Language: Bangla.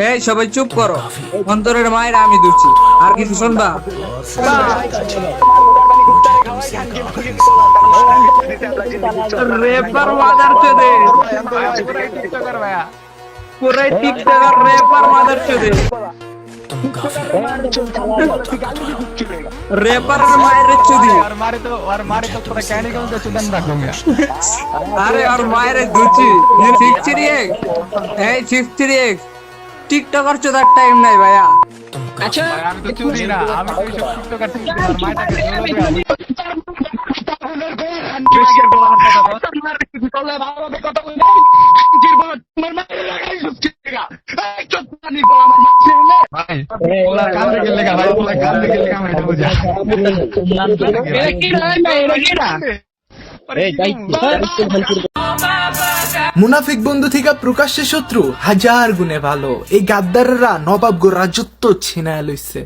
এই সবাই চুপ করো, অন্তরের মায়ের আমি দুছি, আর কিছু শুনবা? রেপার মাদার চোদে, পুরাই টিকটকার রেপার মাদার চোদে, রেপারের মায়ের চুদি। আরে আর মায়ের দুচি 638, এই 638 টিকটকার চোদার টাইম নাই ভাইয়া। আচ্ছা আমি তো চুরি না, আমি তো সব টিকটকার থেকে আমার মাইটাকে মুনাফিক বন্ধু থেকে প্রকাশ্যে শত্রু হাজার গুণে ভালো। এই গাদ্দাররা নবাব গো রাজত্ব ছিনায় লইছে।